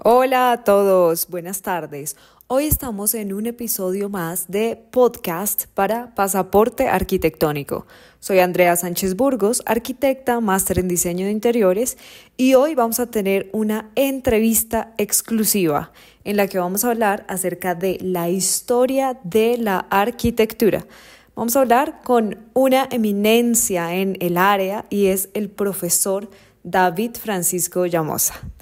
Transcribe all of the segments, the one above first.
Hola a todos, buenas tardes. Hoy estamos en un episodio más de podcast para Pasaporte Arquitectónico. Soy Andrea Sánchez Burgos, arquitecta, máster en diseño de interiores, y hoy vamos a tener una entrevista exclusiva en la que vamos a hablar acerca de la historia de la arquitectura. Vamos a hablar con una eminencia en el área y es el profesor David Francisco Llamosa.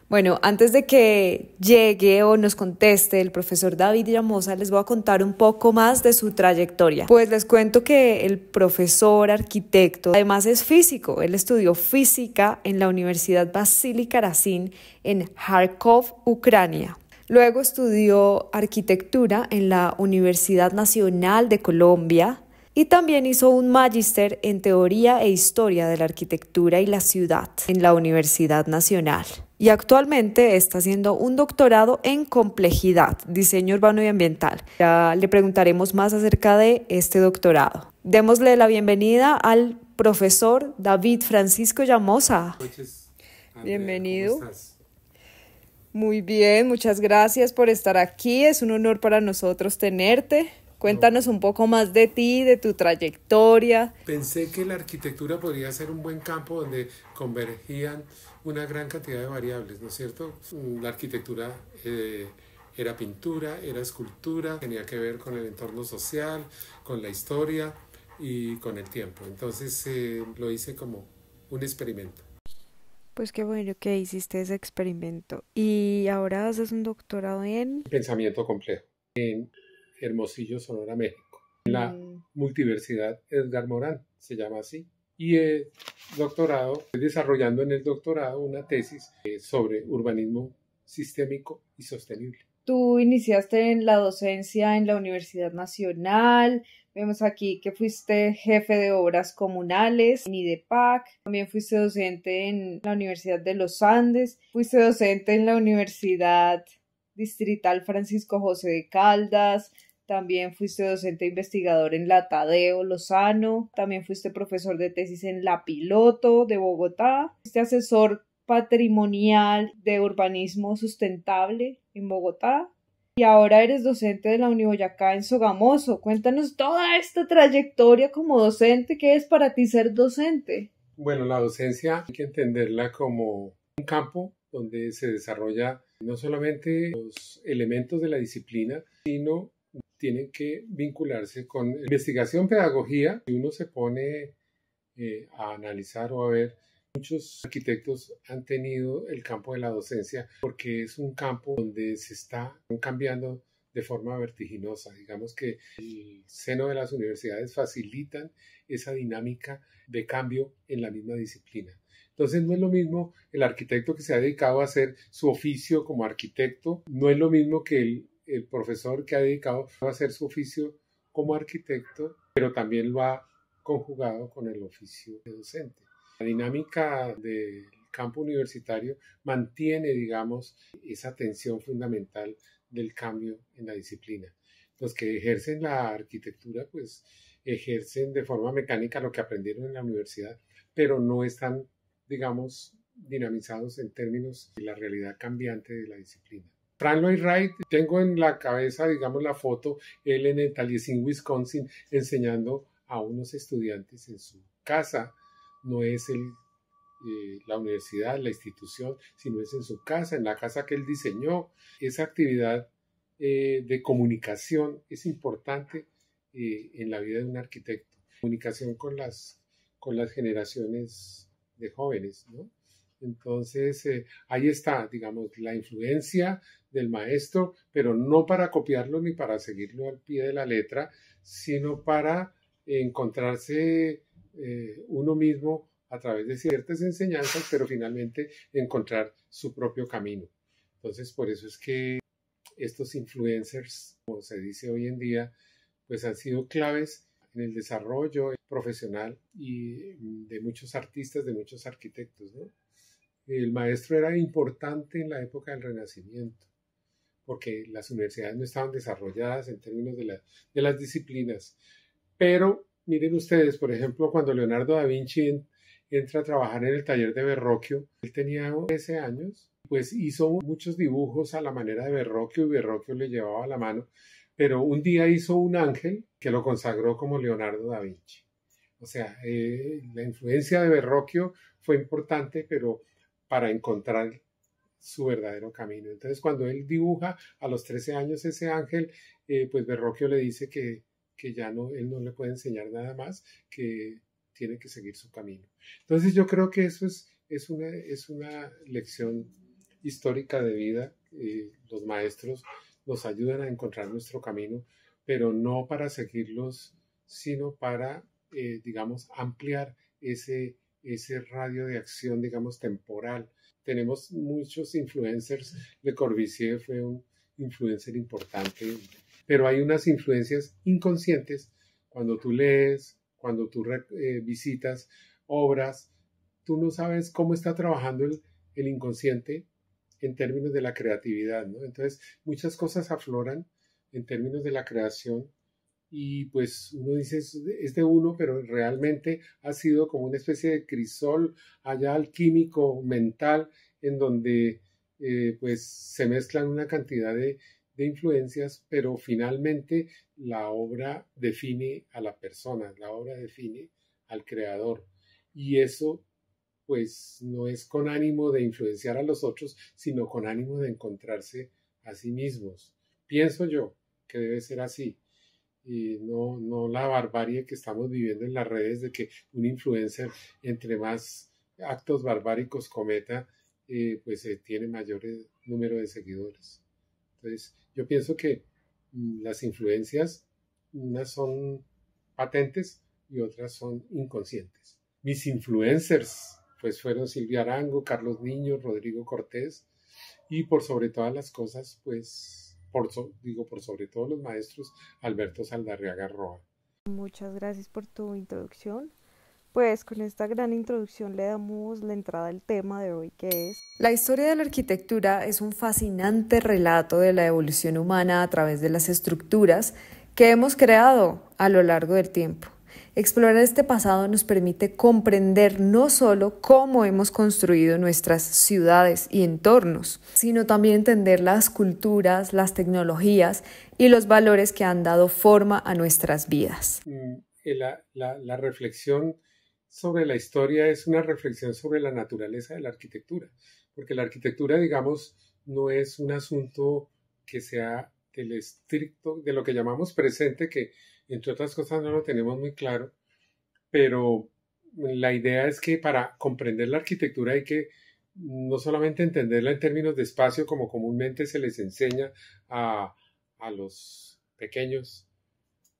Bueno, antes de que llegue o nos conteste el profesor David Llamosa, les voy a contar un poco más de su trayectoria. Pues les cuento que el profesor arquitecto además es físico. Él estudió física en la Universidad Vasily Karasin en Kharkov, Ucrania. Luego estudió arquitectura en la Universidad Nacional de Colombia y también hizo un magíster en teoría e historia de la arquitectura y la ciudad en la Universidad Nacional. Y actualmente está haciendo un doctorado en complejidad, diseño urbano y ambiental. Ya le preguntaremos más acerca de este doctorado. Démosle la bienvenida al profesor David Francisco Llamosa. Buenas noches, Andrea. Bienvenido. ¿Cómo estás? Muy bien, muchas gracias por estar aquí. Es un honor para nosotros tenerte. Cuéntanos un poco más de ti, de tu trayectoria. Pensé que la arquitectura podría ser un buen campo donde convergían una gran cantidad de variables, ¿no es cierto? La arquitectura era pintura, era escultura, tenía que ver con el entorno social, con la historia y con el tiempo. Entonces lo hice como un experimento. Pues qué bueno que hiciste ese experimento. Y ahora haces un doctorado en... Pensamiento complejo. En Hermosillo, Sonora, México. En la Multiversidad Edgar Morán, se llama así. Y he desarrollando en el doctorado una tesis sobre urbanismo sistémico y sostenible. Tú iniciaste en la docencia en la Universidad Nacional. Vemos aquí que fuiste jefe de obras comunales en IDEPAC. También fuiste docente en la Universidad de los Andes. Fuiste docente en la Universidad Distrital Francisco José de Caldas. También fuiste docente investigador en la Tadeo Lozano. También fuiste profesor de tesis en La Piloto de Bogotá. Fuiste asesor patrimonial de urbanismo sustentable en Bogotá. Y ahora eres docente de la Uniboyacá en Sogamoso. Cuéntanos toda esta trayectoria como docente. ¿Qué es para ti ser docente? Bueno, la docencia hay que entenderla como un campo donde se desarrolla no solamente los elementos de la disciplina, sino tienen que vincularse con investigación, pedagogía. Si uno se pone a analizar o a ver, muchos arquitectos han tenido el campo de la docencia porque es un campo donde se está cambiando de forma vertiginosa. Digamos que el seno de las universidades facilitan esa dinámica de cambio en la misma disciplina. Entonces no es lo mismo el arquitecto que se ha dedicado a hacer su oficio como arquitecto, no es lo mismo que el profesor que ha dedicado a hacer su oficio como arquitecto, pero también lo ha conjugado con el oficio de docente. La dinámica del campo universitario mantiene, digamos, esa tensión fundamental del cambio en la disciplina. Los que ejercen la arquitectura, pues ejercen de forma mecánica lo que aprendieron en la universidad, pero no están, digamos, dinamizados en términos de la realidad cambiante de la disciplina. Frank Lloyd Wright, tengo en la cabeza, digamos, la foto, él en el Taliesin, Wisconsin, enseñando a unos estudiantes en su casa. No es la universidad, la institución, sino es en su casa, en la casa que él diseñó. Esa actividad de comunicación es importante en la vida de un arquitecto. Comunicación con las generaciones de jóvenes, ¿no? Entonces, ahí está, digamos, la influencia del maestro, pero no para copiarlo ni para seguirlo al pie de la letra, sino para encontrarse uno mismo a través de ciertas enseñanzas, pero finalmente encontrar su propio camino. Entonces, por eso es que estos influencers, como se dice hoy en día, pues han sido claves en el desarrollo profesional y de muchos artistas, de muchos arquitectos, ¿no? El maestro era importante en la época del Renacimiento, porque las universidades no estaban desarrolladas en términos de las disciplinas. Pero miren ustedes, por ejemplo, cuando Leonardo da Vinci entra a trabajar en el taller de Verrocchio, él tenía 13 años pues hizo muchos dibujos a la manera de Verrocchio y Verrocchio le llevaba la mano, pero un día hizo un ángel que lo consagró como Leonardo da Vinci. O sea, la influencia de Verrocchio fue importante, pero para encontrar su verdadero camino. Entonces, cuando él dibuja a los 13 años ese ángel, pues Verrocchio le dice que ya no, él no le puede enseñar nada más, que tiene que seguir su camino. Entonces, yo creo que eso es una lección histórica de vida. Los maestros nos ayudan a encontrar nuestro camino, pero no para seguirlos, sino para, digamos, ampliar ese radio de acción, digamos, temporal. Tenemos muchos influencers. Le Corbusier fue un influencer importante, pero hay unas influencias inconscientes. Cuando tú lees, cuando tú visitas obras, tú no sabes cómo está trabajando el inconsciente en términos de la creatividad, ¿no? Entonces, muchas cosas afloran en términos de la creación y pues uno dice es de uno, pero realmente ha sido como una especie de crisol allá alquímico mental en donde pues se mezclan una cantidad de influencias, pero finalmente la obra define a la persona, la obra define al creador y eso pues no es con ánimo de influenciar a los otros, sino con ánimo de encontrarse a sí mismos. Pienso yo que debe ser así y no la barbarie que estamos viviendo en las redes de que un influencer entre más actos barbáricos cometa, pues tiene mayor número de seguidores. Entonces, yo pienso que las influencias, unas son patentes y otras son inconscientes. Mis influencers pues fueron Silvia Arango, Carlos Niño, Rodrigo Cortés y por sobre todas las cosas, pues por sobre todos los maestros, Alberto Saldarriaga Roa. Muchas gracias por tu introducción. Pues con esta gran introducción le damos la entrada al tema de hoy, que es: la historia de la arquitectura es un fascinante relato de la evolución humana a través de las estructuras que hemos creado a lo largo del tiempo. Explorar este pasado nos permite comprender no solo cómo hemos construido nuestras ciudades y entornos, sino también entender las culturas, las tecnologías y los valores que han dado forma a nuestras vidas. La reflexión sobre la historia es una reflexión sobre la naturaleza de la arquitectura, porque la arquitectura, digamos, no es un asunto que sea del estricto, de lo que llamamos presente, que entre otras cosas no lo tenemos muy claro, pero la idea es que para comprender la arquitectura hay que no solamente entenderla en términos de espacio como comúnmente se les enseña a los pequeños,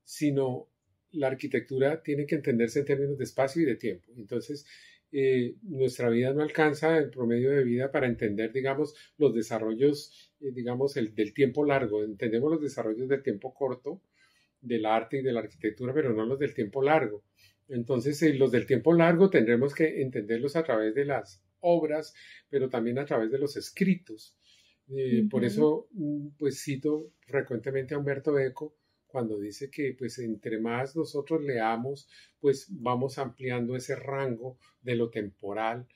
sino la arquitectura tiene que entenderse en términos de espacio y de tiempo. Entonces, nuestra vida no alcanza el promedio de vida para entender, digamos, los desarrollos, digamos, del tiempo largo. Entendemos los desarrollos del tiempo corto, del arte y de la arquitectura, pero no los del tiempo largo. Entonces, los del tiempo largo tendremos que entenderlos a través de las obras, pero también a través de los escritos. Por eso, pues cito frecuentemente a Umberto Eco cuando dice que, pues, entre más nosotros leamos, pues vamos ampliando ese rango de lo temporal,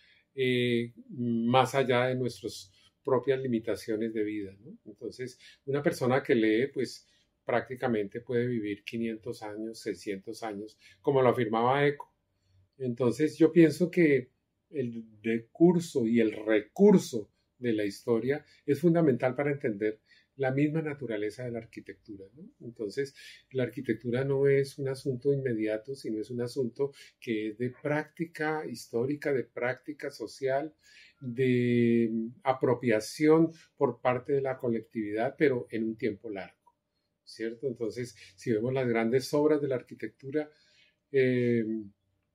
más allá de nuestras propias limitaciones de vida, ¿no? Entonces, una persona que lee, pues, prácticamente puede vivir 500 años, 600 años, como lo afirmaba Eco. Entonces yo pienso que el recurso y el recurso de la historia es fundamental para entender la misma naturaleza de la arquitectura, ¿no? Entonces, la arquitectura no es un asunto inmediato, sino es un asunto que es de práctica histórica, de práctica social, de apropiación por parte de la colectividad, pero en un tiempo largo. ¿Cierto? Entonces, si vemos las grandes obras de la arquitectura,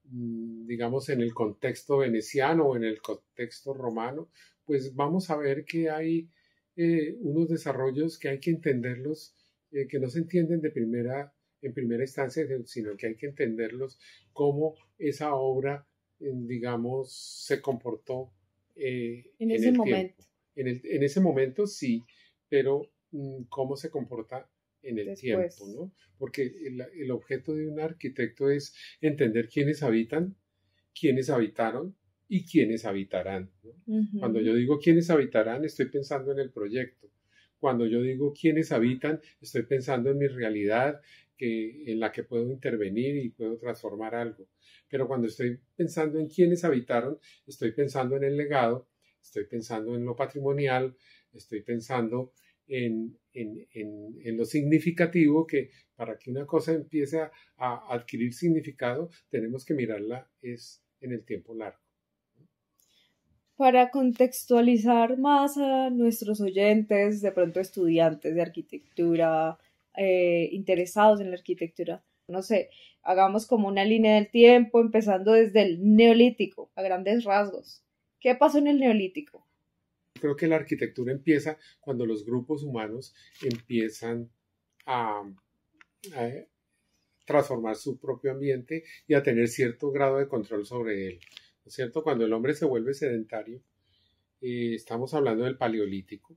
digamos, en el contexto veneciano o en el contexto romano, pues vamos a ver que hay unos desarrollos que hay que entenderlos, que no se entienden en primera instancia, sino que hay que entenderlos como esa obra, digamos, se comportó en ese momento. En ese momento sí, pero cómo se comporta en el tiempo, ¿no? Porque el objeto de un arquitecto es entender quiénes habitan, quiénes habitaron y quiénes habitarán, ¿no? Ujú. Cuando yo digo quiénes habitarán, estoy pensando en el proyecto. Cuando yo digo quiénes habitan, estoy pensando en mi realidad en la que puedo intervenir y puedo transformar algo. Pero cuando estoy pensando en quiénes habitaron, estoy pensando en el legado, estoy pensando en lo patrimonial, estoy pensando en lo significativo, que para que una cosa empiece a adquirir significado, tenemos que mirarla es en el tiempo largo. Para contextualizar más a nuestros oyentes, de pronto estudiantes de arquitectura, interesados en la arquitectura, no sé, hagamos como una línea del tiempo, empezando desde el Neolítico, a grandes rasgos. ¿Qué pasó en el Neolítico? Creo que la arquitectura empieza cuando los grupos humanos empiezan a transformar su propio ambiente y a tener cierto grado de control sobre él, ¿no es cierto? Cuando el hombre se vuelve sedentario, estamos hablando del Paleolítico,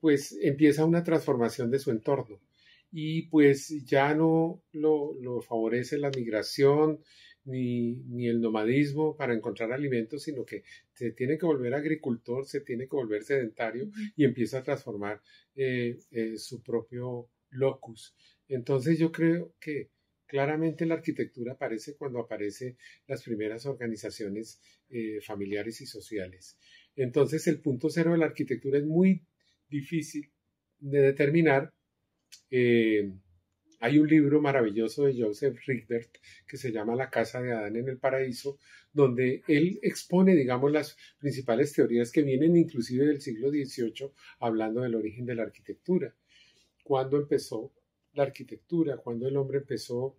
pues empieza una transformación de su entorno y pues ya no lo favorece la migración ni el nomadismo para encontrar alimentos, sino que se tiene que volver agricultor, se tiene que volver sedentario y empieza a transformar su propio locus. Entonces yo creo que claramente la arquitectura aparece cuando aparecen las primeras organizaciones familiares y sociales. Entonces el punto cero de la arquitectura es muy difícil de determinar. Hay un libro maravilloso de Joseph Rigbert que se llama La casa de Adán en el paraíso, donde él expone, digamos, las principales teorías que vienen inclusive del siglo XVIII, hablando del origen de la arquitectura. ¿Cuándo empezó la arquitectura? ¿Cuándo el hombre empezó,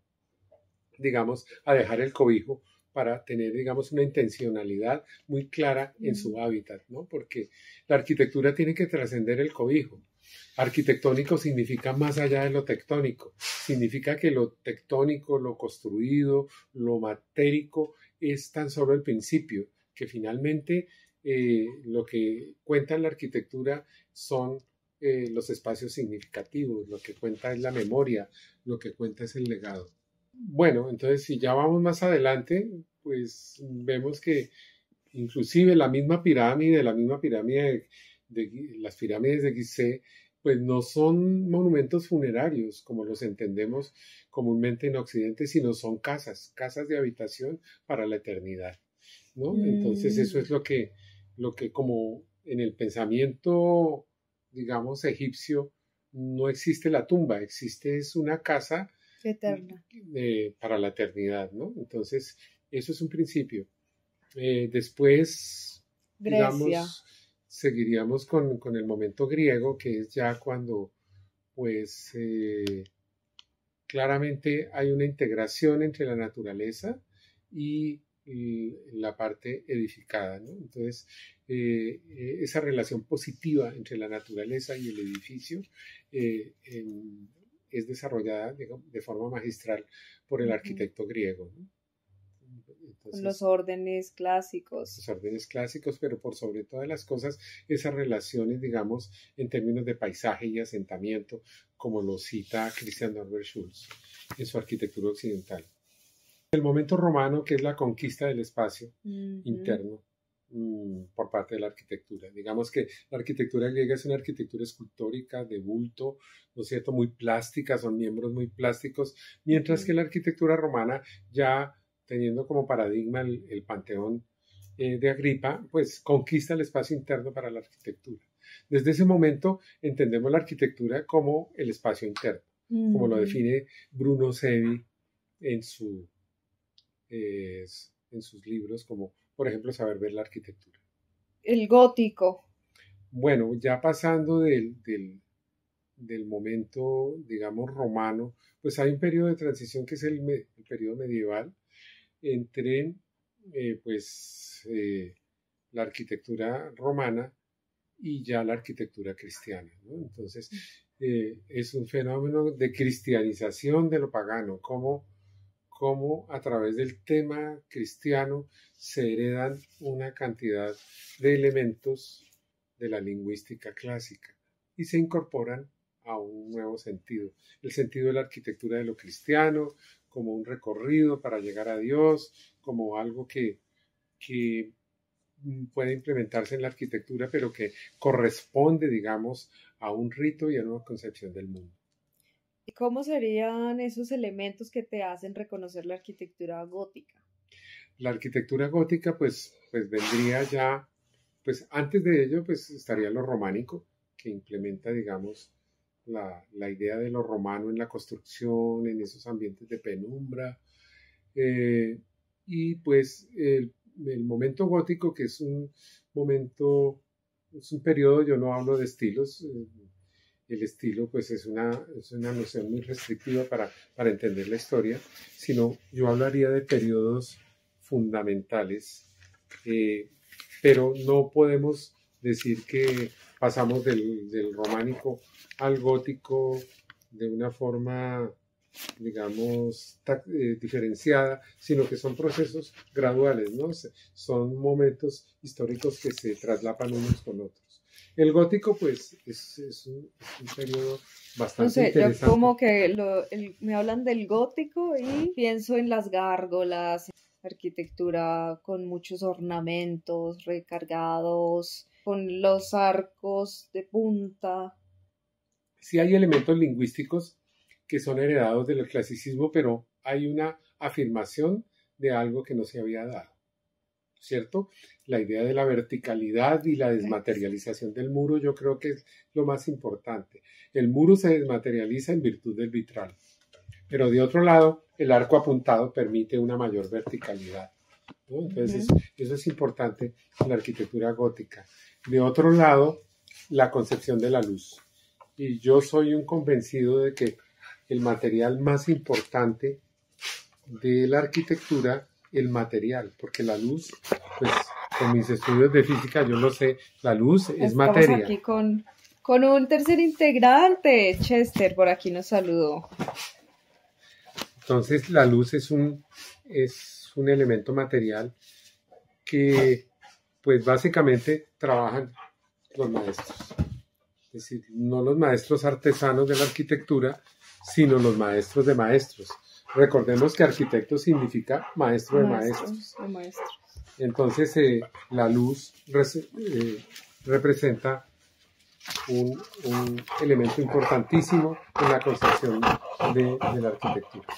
digamos, a dejar el cobijo para tener, digamos, una intencionalidad muy clara en su hábitat, ¿no? Porque la arquitectura tiene que trascender el cobijo. Arquitectónico significa más allá de lo tectónico, significa que lo tectónico, lo construido, lo matérico es tan solo el principio, que finalmente lo que cuenta en la arquitectura son los espacios significativos, lo que cuenta es la memoria, lo que cuenta es el legado. Bueno, entonces si ya vamos más adelante, pues vemos que inclusive la misma pirámide de las pirámides de Gizeh, pues no son monumentos funerarios como los entendemos comúnmente en Occidente, sino son casas de habitación para la eternidad, ¿no? Entonces eso es lo que como en el pensamiento, digamos, egipcio, no existe la tumba, existe es una casa Eterna. Para la eternidad, ¿no? Entonces, eso es un principio. Después, Grecia. digamos, seguiríamos con el momento griego, que es ya cuando, pues, claramente hay una integración entre la naturaleza y la parte edificada, ¿no? Entonces, esa relación positiva entre la naturaleza y el edificio es desarrollada de forma magistral por el arquitecto griego, ¿no? Entonces, los órdenes clásicos. Los órdenes clásicos, pero por sobre todas las cosas, esas relaciones, digamos, en términos de paisaje y asentamiento, como lo cita Christian Norbert Schulz en su arquitectura occidental. El momento romano, que es la conquista del espacio interno por parte de la arquitectura. Digamos que la arquitectura griega es una arquitectura escultórica, de bulto, ¿no es cierto?, muy plástica, son miembros muy plásticos, mientras que la arquitectura romana, ya teniendo como paradigma el panteón de Agripa, pues conquista el espacio interno para la arquitectura. Desde ese momento entendemos la arquitectura como el espacio interno, como lo define Bruno Sevi en sus libros, como por ejemplo Saber ver la arquitectura. El gótico. Bueno, ya pasando del momento, digamos, romano, pues hay un periodo de transición que es el periodo medieval entre la arquitectura romana y ya la arquitectura cristiana, ¿no? Entonces, es un fenómeno de cristianización de lo pagano, como a través del tema cristiano se heredan una cantidad de elementos de la lingüística clásica y se incorporan a un nuevo sentido, el sentido de la arquitectura de lo cristiano, como un recorrido para llegar a Dios, como algo que que puede implementarse en la arquitectura, pero que corresponde, digamos, a un rito y a una concepción del mundo. ¿Y cómo serían esos elementos que te hacen reconocer la arquitectura gótica? La arquitectura gótica, pues vendría ya, pues antes de ello, pues estaría lo románico, que implementa, digamos, la idea de lo romano en la construcción, en esos ambientes de penumbra, y pues el momento gótico, que es un momento, es un periodo, yo no hablo de estilos, el estilo pues es una noción muy restrictiva para entender la historia, sino yo hablaría de periodos fundamentales, pero no podemos decir que pasamos del románico al gótico de una forma, digamos, diferenciada, sino que son procesos graduales, ¿no? Son momentos históricos que se traslapan unos con otros. El gótico, pues, es un periodo bastante interesante. Yo como que me hablan del gótico y pienso en las gárgolas, arquitectura con muchos ornamentos recargados, con los arcos de punta. Sí hay elementos lingüísticos que son heredados del clasicismo, pero hay una afirmación de algo que no se había dado, ¿cierto? La idea de la verticalidad y la desmaterialización del muro, yo creo que es lo más importante. El muro se desmaterializa en virtud del vitral, pero de otro lado, el arco apuntado permite una mayor verticalidad, ¿no? Entonces, eso es importante en la arquitectura gótica. De otro lado, la concepción de la luz. Y yo soy un convencido de que el material más importante de la arquitectura, el material, porque la luz, pues con mis estudios de física yo lo sé, la luz es materia. Estamos aquí con un tercer integrante, Chester, por aquí nos saludó. Entonces la luz es un elemento material que pues básicamente trabajan los maestros. Es decir, no los maestros artesanos de la arquitectura, sino los maestros de maestros. Recordemos que arquitecto significa maestro de maestros. Entonces, la luz representa un elemento importantísimo en la concepción de la arquitectura.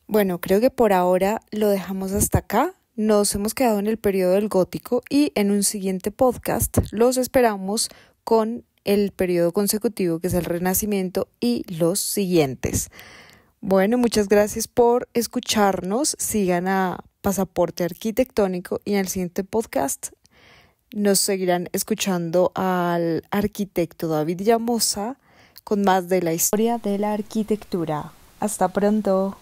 Bueno, creo que por ahora lo dejamos hasta acá. Nos hemos quedado en el periodo del gótico y en un siguiente podcast los esperamos con el periodo consecutivo que es el Renacimiento y los siguientes. Bueno, muchas gracias por escucharnos. Sigan a Pasaporte Arquitectónico y en el siguiente podcast nos seguirán escuchando al arquitecto David Llamosa con más de la historia de la arquitectura. Hasta pronto.